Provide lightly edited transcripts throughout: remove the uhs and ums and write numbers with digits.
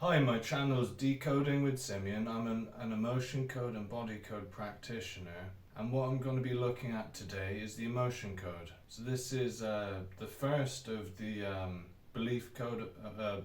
Hi, my channel is Decoding with Simeon. I'm an emotion code and body code practitioner, and what I'm going to be looking at today is the emotion code. So this is the first of the belief code,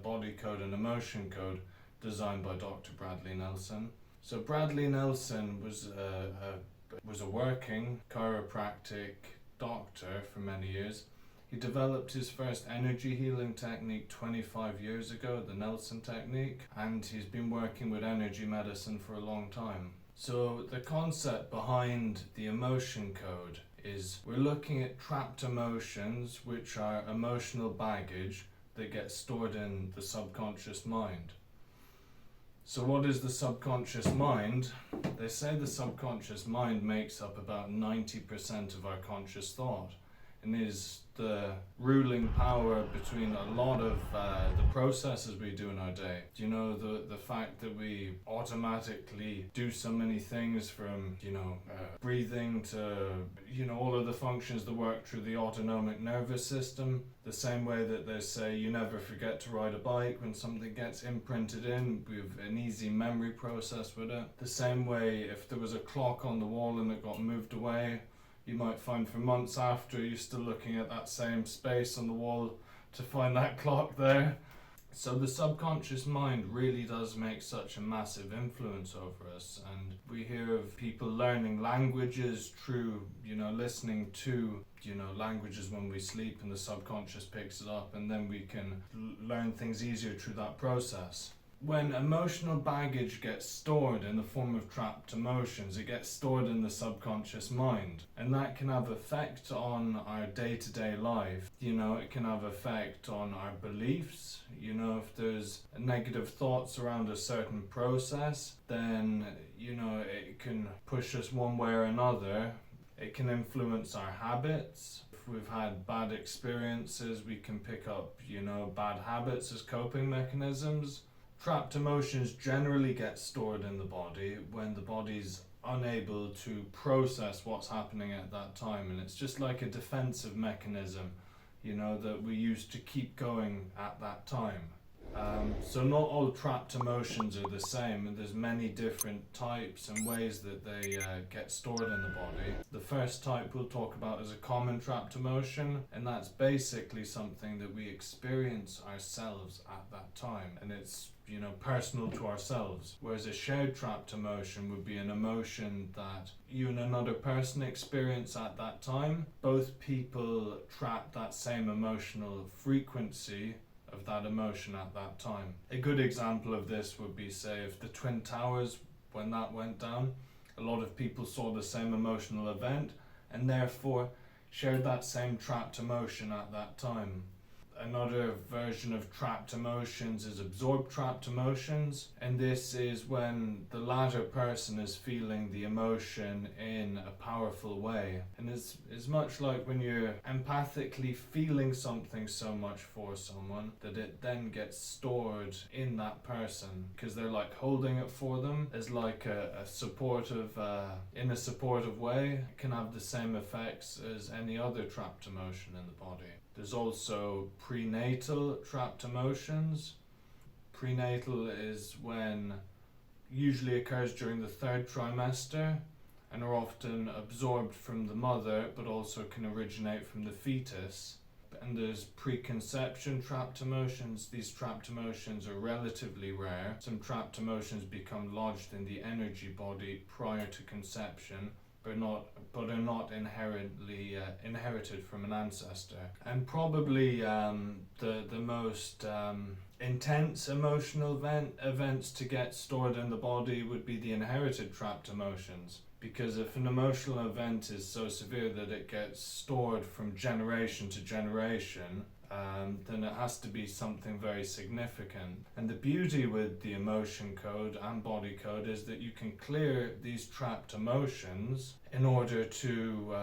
body code and emotion code designed by Dr. Bradley Nelson. So Bradley Nelson was a working chiropractic doctor for many years. He developed his first energy healing technique 25 years ago, the Nelson technique, and he's been working with energy medicine for a long time. So the concept behind the emotion code is we're looking at trapped emotions, which are emotional baggage that get stored in the subconscious mind. So what is the subconscious mind? They say the subconscious mind makes up about 90% of our conscious thought and is the ruling power between a lot of the processes we do in our day. You know, the fact that we automatically do so many things from, breathing to, all of the functions that work through the autonomic nervous system. The same way that they say you never forget to ride a bike when something gets imprinted in, we have an easy memory process with it. The same way if there was a clock on the wall and it got moved away, you might find for months after you're still looking at that same space on the wall to find that clock there. So the subconscious mind really does make such a massive influence over us, and we hear of people learning languages through, listening to, languages when we sleep, and the subconscious picks it up, and then we can learn things easier through that process. When emotional baggage gets stored in the form of trapped emotions, it gets stored in the subconscious mind, and that can have effect on our day-to-day life. It can have effect on our beliefs. If there's negative thoughts around a certain process, then it can push us one way or another. It can influence our habits. If we've had bad experiences, we can pick up bad habits as coping mechanisms. Trapped emotions generally get stored in the body when the body's unable to process what's happening at that time, and it's just like a defensive mechanism, that we use to keep going at that time. So not all trapped emotions are the same, and there's many different types and ways that they get stored in the body. The first type we'll talk about is a common trapped emotion, and that's basically something that we experience ourselves at that time, and it's personal to ourselves. Whereas a shared trapped emotion would be an emotion that you and another person experience at that time. Both people trap that same emotional frequency of that emotion at that time. A good example of this would be, say, if the Twin Towers, when that went down, a lot of people saw the same emotional event and therefore shared that same trapped emotion at that time. Another version of trapped emotions is absorbed trapped emotions, and this is when the latter person is feeling the emotion in a powerful way. And it's much like when you're empathically feeling something so much for someone that it then gets stored in that person, because they're like holding it for them as like a supportive, in a supportive way. It can have the same effects as any other trapped emotion in the body. There's also prenatal trapped emotions. Prenatal is when usually occurs during the third trimester and are often absorbed from the mother, but also can originate from the fetus. And there's preconception trapped emotions. These trapped emotions are relatively rare. Some trapped emotions become lodged in the energy body prior to conception, but are not inherently inherited from an ancestor. And probably the most intense emotional events to get stored in the body would be the inherited trapped emotions. Because if an emotional event is so severe that it gets stored from generation to generation, then it has to be something very significant. And the beauty with the emotion code and body code is that you can clear these trapped emotions in order to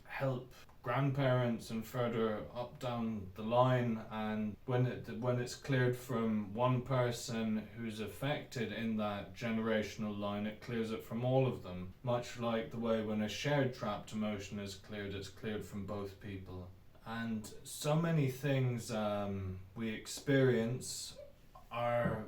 help grandparents and further up down the line. And when it's cleared from one person who's affected in that generational line, it clears it from all of them. Much like the way when a shared trapped emotion is cleared, it's cleared from both people. And so many things we experience are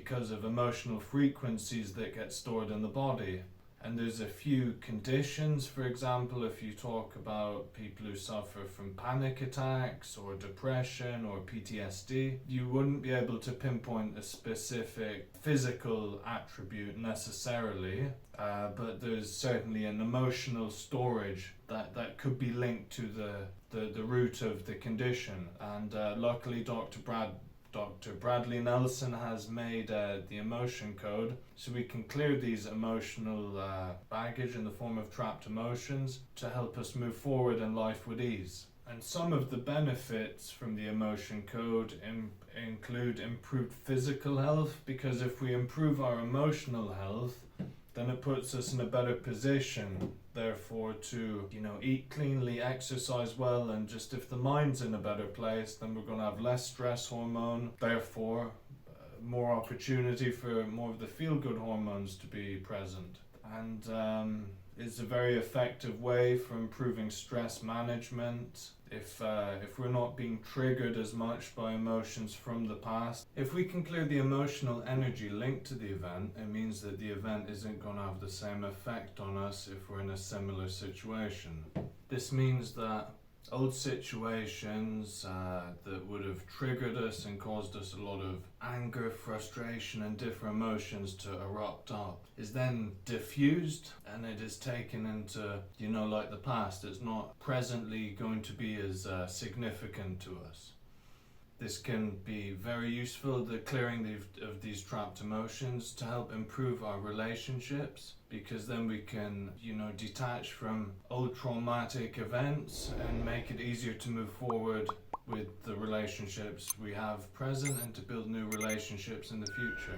because of emotional frequencies that get stored in the body. And there's a few conditions. For example, if you talk about people who suffer from panic attacks or depression or PTSD, you wouldn't be able to pinpoint a specific physical attribute necessarily, but there's certainly an emotional storage that could be linked to the root of the condition. And luckily Dr. Bradley Nelson has made the emotion code, so we can clear these emotional baggage in the form of trapped emotions to help us move forward in life with ease. And some of the benefits from the emotion code include improved physical health, because if we improve our emotional health, then it puts us in a better position, therefore, to eat cleanly, exercise well, and just if the mind's in a better place, then we're going to have less stress hormone, therefore more opportunity for more of the feel-good hormones to be present. And it's a very effective way for improving stress management. If we're not being triggered as much by emotions from the past, if we can clear the emotional energy linked to the event, it means that the event isn't going to have the same effect on us if we're in a similar situation. This means that old situations that would have triggered us and caused us a lot of anger, frustration, and different emotions to erupt up is then diffused, and it is taken into, like the past. It's not presently going to be as significant to us. This can be very useful, the clearing of these trapped emotions, to help improve our relationships, because then we can, detach from old traumatic events and make it easier to move forward with the relationships we have present and to build new relationships in the future.